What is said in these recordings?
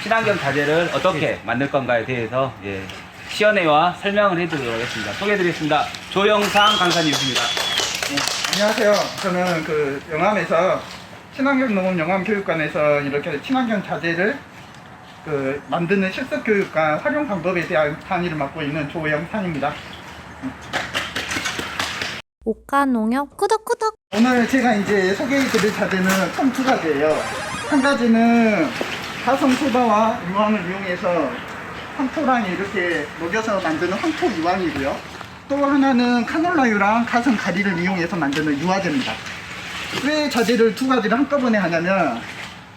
친환경 자재를 어떻게 만들 건가에 대해서 시연회와 설명을 해드리도록 하겠습니다. 소개해드리겠습니다. 조영상 강사님이십니다. 안녕하세요. 저는 그 영암에서 친환경 농업 영암교육관에서 이렇게 친환경 자재를 만드는 실습 교육과 활용 방법에 대한 강의를 맡고 있는 조영상입니다. 오카농협 꾸덕꾸덕. 오늘 제가 이제 소개해드릴 자재는 총 두 가지예요. 한 가지는 가성소다와 유황을 이용해서 황토랑 이렇게 녹여서 만드는 황토 유황이고요. 또 하나는 카놀라유랑 가성 가리를 이용해서 만드는 유화제입니다. 왜 자재를 두 가지를 한꺼번에 하냐면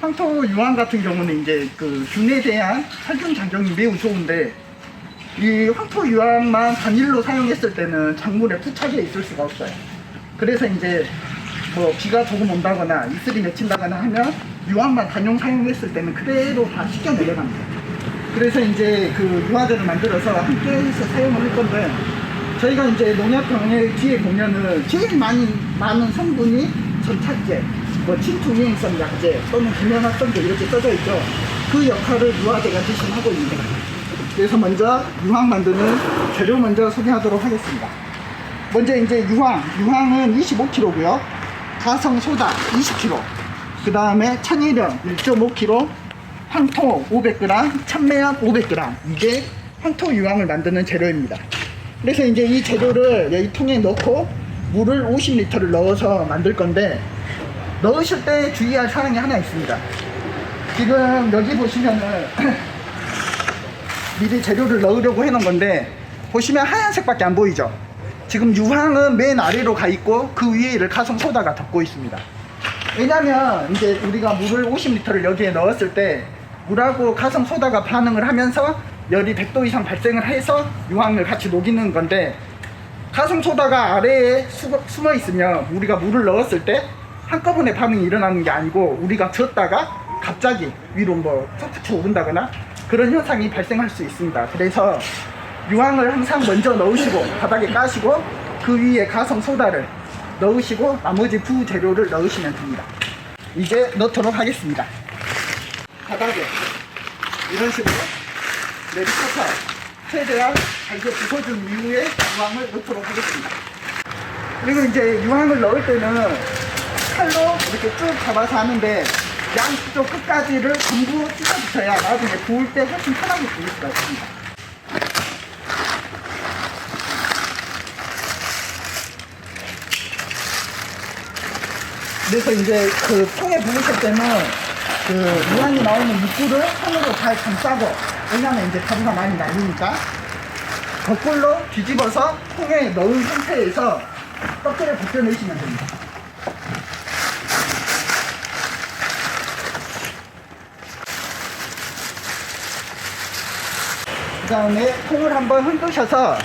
황토 유황 같은 경우는 이제 그 균에 대한 살균 작용이 매우 좋은데 이 황토 유황만 단일로 사용했을 때는 작물에 부착해 있을 수가 없어요. 그래서 이제 뭐 비가 조금 온다거나 이슬이 맺힌다거나 하면 유황만 단용 사용했을 때는 그대로 다 씻겨 내려갑니다. 그래서 이제 그 유화제를 만들어서 함께 해서 사용을 할 건데 저희가 이제 농약병의 뒤에 보면은 제일 많은 성분이 전착제, 뭐 침투유행성 약제 또는 계면활성제 이렇게 써져 있죠. 그 역할을 유화제가 대신 하고 있습니다. 그래서 먼저 유황 만드는 재료 먼저 소개하도록 하겠습니다. 먼저 이제 유황은 25kg고요. 가성소다 20kg, 그 다음에 천일염 1.5kg, 황토 500g, 천매연 500g. 이게 황토 유황을 만드는 재료입니다. 그래서 이제 이 재료를 여기 통에 넣고 물을 50L를 넣어서 만들 건데 넣으실 때 주의할 사항이 하나 있습니다. 지금 여기 보시면은 미리 재료를 넣으려고 해놓은 건데 보시면 하얀색밖에 안 보이죠. 지금 유황은 맨 아래로 가 있고 그 위에를 가성소다가 덮고 있습니다. 왜냐면 이제 우리가 물을 50L를 여기에 넣었을 때 물하고 가성소다가 반응을 하면서 열이 100도 이상 발생을 해서 유황을 같이 녹이는 건데 가성소다가 아래에 숨어 있으면 우리가 물을 넣었을 때 한꺼번에 반응이 일어나는 게 아니고 우리가 젓다가 갑자기 위로 뭐 툭툭 오른다거나 그런 현상이 발생할 수 있습니다. 그래서 유황을 항상 먼저 넣으시고 바닥에 까시고 그 위에 가성소다를 넣으시고 나머지 부재료를 넣으시면 됩니다. 이제 넣도록 하겠습니다. 바닥에 이런 식으로 내리쳐서 최대한 잘게 부숴준 이후에 유황을 넣도록 하겠습니다. 그리고 이제 유황을 넣을 때는 칼로 이렇게 쭉 잡아서 하는데 양쪽 끝까지를 전부 찢어주셔야 나중에 구울 때 훨씬 편하게 구울 수가 있습니다. 그래서 이제 그 통에 부으실 때는 그 유황이 나오는 입구를 손으로 잘 감싸고, 왜냐면 이제 가루가 많이 날리니까 거꾸로 뒤집어서 통에 넣은 상태에서 껍질을 벗겨내시면 됩니다. 그 다음에 통을 한번 흔드셔서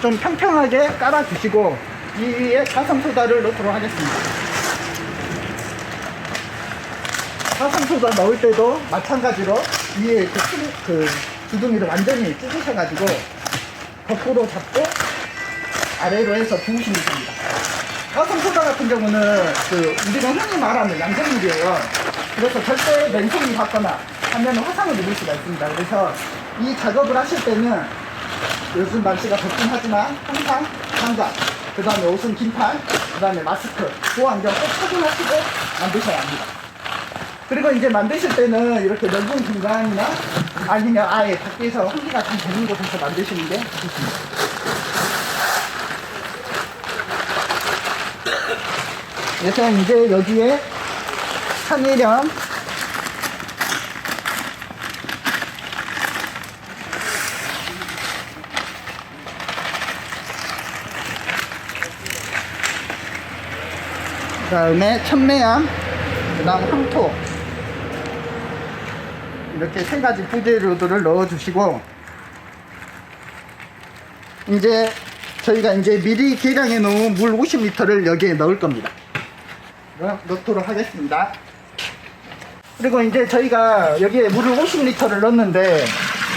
좀 평평하게 깔아주시고 이 위에 가성소다를 넣도록 하겠습니다. 가성소다 넣을 때도 마찬가지로 위에 그 주둥이를 완전히 찢으셔가지고 거꾸로 잡고 아래로 해서 부으시면 됩니다. 가성소다 같은 경우는 우리가 흔히 말하는 양생물이에요. 그래서 절대 맨손이 받거나 하면 화상을 입을 수가 있습니다. 그래서 이 작업을 하실 때는 요즘 날씨가 덥긴 하지만 항상 장갑, 그 다음에 옷은 긴팔, 그 다음에 마스크, 보호안경 꼭 착용하시고 만드셔야 합니다. 그리고 이제 만드실 때는 이렇게 넓은 공간이나 아니면 아예 밖에서 환기가 잘 되는 곳에서 만드시는 게 좋습니다. 그래서 이제 여기에 천일염, 그 다음에 천매암, 그 다음 황토, 이렇게 세 가지 부재료들을 넣어주시고 이제 저희가 이제 미리 계량해 놓은 물 50L를 여기에 넣을 겁니다. 넣도록 하겠습니다. 그리고 이제 저희가 여기에 물을 50L를 넣었는데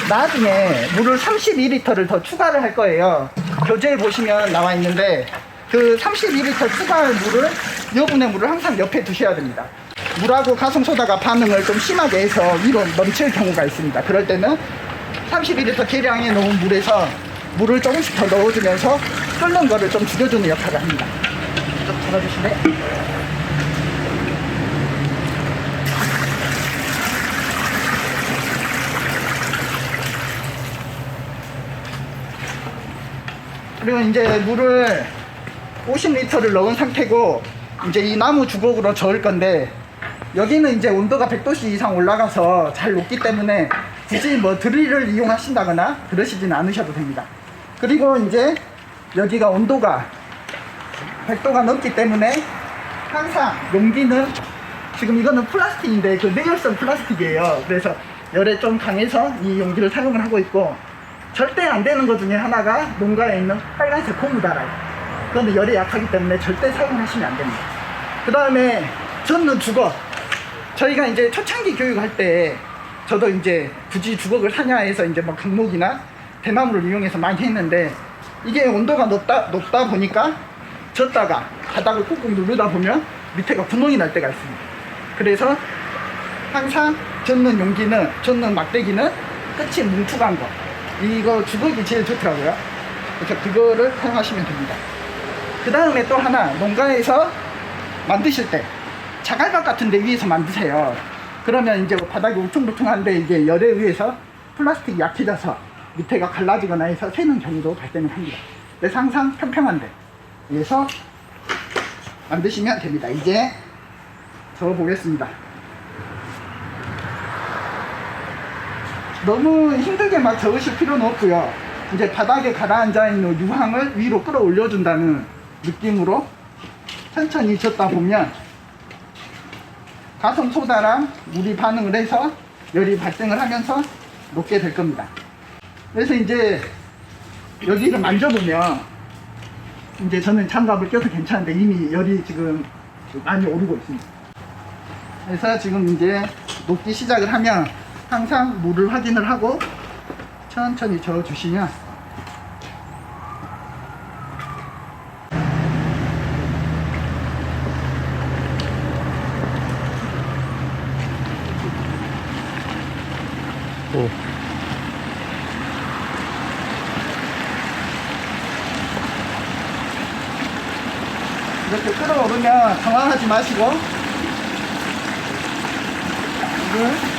나중에 물을 32L를 더 추가를 할 거예요. 교재에 보시면 나와 있는데 그 32L 추가할 물을 여분의 물을 항상 옆에 두셔야 됩니다. 물하고 가성소다가 반응을 좀 심하게 해서 위로 넘칠 경우가 있습니다. 그럴 때는 32리터 계량해 놓은 물에서 물을 조금씩 더 넣어주면서 끓는 거를 좀 줄여주는 역할을 합니다. 좀 잡아주실래요? 그리고 이제 물을 50리터를 넣은 상태고 이제 이 나무 주걱으로 저을 건데 여기는 이제 온도가 100도씨 이상 올라가서 잘 녹기 때문에 굳이 뭐 드릴을 이용하신다거나 그러시진 않으셔도 됩니다. 그리고 이제 여기가 온도가 100도가 넘기 때문에 항상 용기는 지금 이거는 플라스틱인데 그 내열성 플라스틱이에요. 그래서 열에 좀 강해서 이 용기를 사용을 하고 있고 절대 안 되는 것 중에 하나가 농가에 있는 빨간색 고무다라이. 그런데 열이 약하기 때문에 절대 사용하시면 안 됩니다. 그 다음에 젓는 주걱. 저희가 이제 초창기 교육할 때 저도 이제 굳이 주걱을 사냐 해서 이제 뭐 강목이나 대나무를 이용해서 많이 했는데 이게 온도가 높다 보니까 젓다가 바닥을 꾹꾹 누르다 보면 밑에가 구멍이 날 때가 있습니다. 그래서 항상 젓는 막대기는 끝이 뭉툭한 거. 이거 주걱이 제일 좋더라고요. 그래서 그거를 사용하시면 됩니다. 그 다음에 또 하나, 농가에서 만드실 때 자갈밥 같은 데 위에서 만드세요. 그러면 이제 바닥이 울퉁불퉁한데 이게 열에 의해서 플라스틱이 약해져서 밑에가 갈라지거나 해서 새는 경우도 발생을 합니다. 그래서 항상 평평한데 위에서 만드시면 됩니다. 이제 저어보겠습니다. 너무 힘들게 막 저으실 필요는 없고요. 이제 바닥에 가라앉아 있는 유황을 위로 끌어올려 준다는 느낌으로 천천히 젓다 보면 가성소다랑 물이 반응을 해서 열이 발생을 하면서 녹게 될 겁니다. 그래서 이제 여기를 만져보면 이제 저는 장갑을 껴서 괜찮은데 이미 열이 지금 많이 오르고 있습니다. 그래서 지금 이제 녹기 시작을 하면 항상 물을 확인을 하고 천천히 저어주시면 이렇게 끓어오르면 당황하지 마시고 물을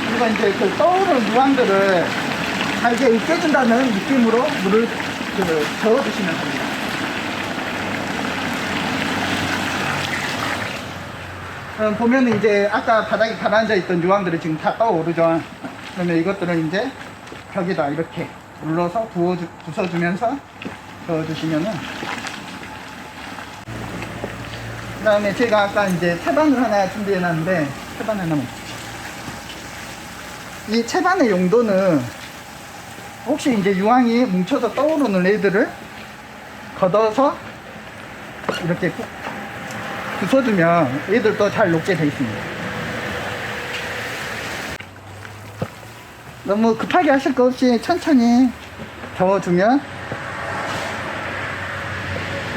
그리고 이제 그 떠오르는 유황들을 잘게 으깨준다는 느낌으로 물을 저어주시면 됩니다. 보면은 이제 아까 바닥에 가라앉아 있던 유황들이 지금 다 떠오르죠. 그러면 이것들은 이제 벽에다 이렇게 눌러서 부숴주면서 저어주시면은 그 다음에 제가 아까 이제 채반을 하나 준비해 놨는데 채반 하나만 이 채반의 용도는 혹시 이제 유황이 뭉쳐서 떠오르는 애들을 걷어서 이렇게 부숴주면 얘들도 잘 녹게 되어 있습니다. 너무 급하게 하실 거 없이 천천히 저어주면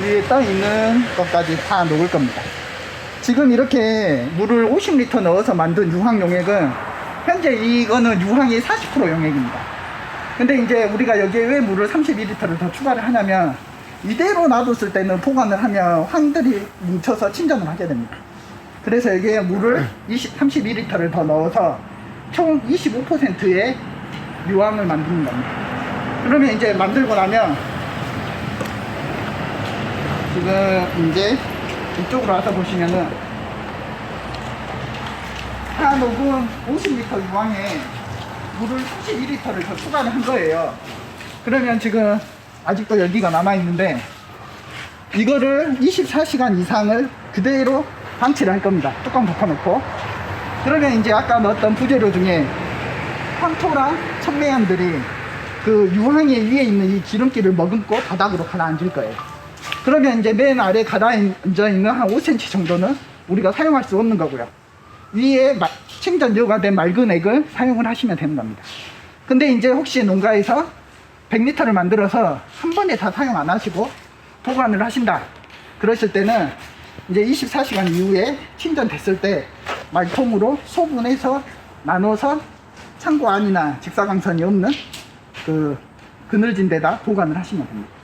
위에 떠 있는 것까지 다 녹을 겁니다. 지금 이렇게 물을 50리터 넣어서 만든 유황 용액은 현재 이거는 유황이 40% 용액입니다. 근데 이제 우리가 여기에 왜 물을 32리터를 더 추가를 하냐면 이대로 놔뒀을 때는 보관을 하면 황들이 뭉쳐서 침전을 하게 됩니다. 그래서 여기에 물을 32리터를 더 넣어서 총 25%의 유황을 만드는 겁니다. 그러면 이제 만들고 나면 지금 이제 이쪽으로 와서 보시면은 다 녹은 50리터 유황에 물을 32리터를 더 추가를 한 거예요. 그러면 지금 아직도 열기가 남아있는데 이거를 24시간 이상을 그대로 방치를 할 겁니다. 뚜껑 덮어놓고. 그러면 이제 아까 넣었던 부재료 중에 황토랑 천매연들이 그 유황의 위에 있는 이 기름기를 머금고 바닥으로 가라앉을 거예요. 그러면 이제 맨 아래 가라앉아 있는 한 5cm 정도는 우리가 사용할 수 없는 거고요. 위에 생전류가 된 맑은 액을 사용을 하시면 되는 겁니다. 근데 이제 혹시 농가에서 100리터를 만들어서 한 번에 다 사용 안 하시고 보관을 하신다. 그러실 때는 이제 24시간 이후에 침전됐을 때 말통으로 소분해서 나눠서 창고 안이나 직사광선이 없는 그 그늘진 데다 보관을 하시면 됩니다.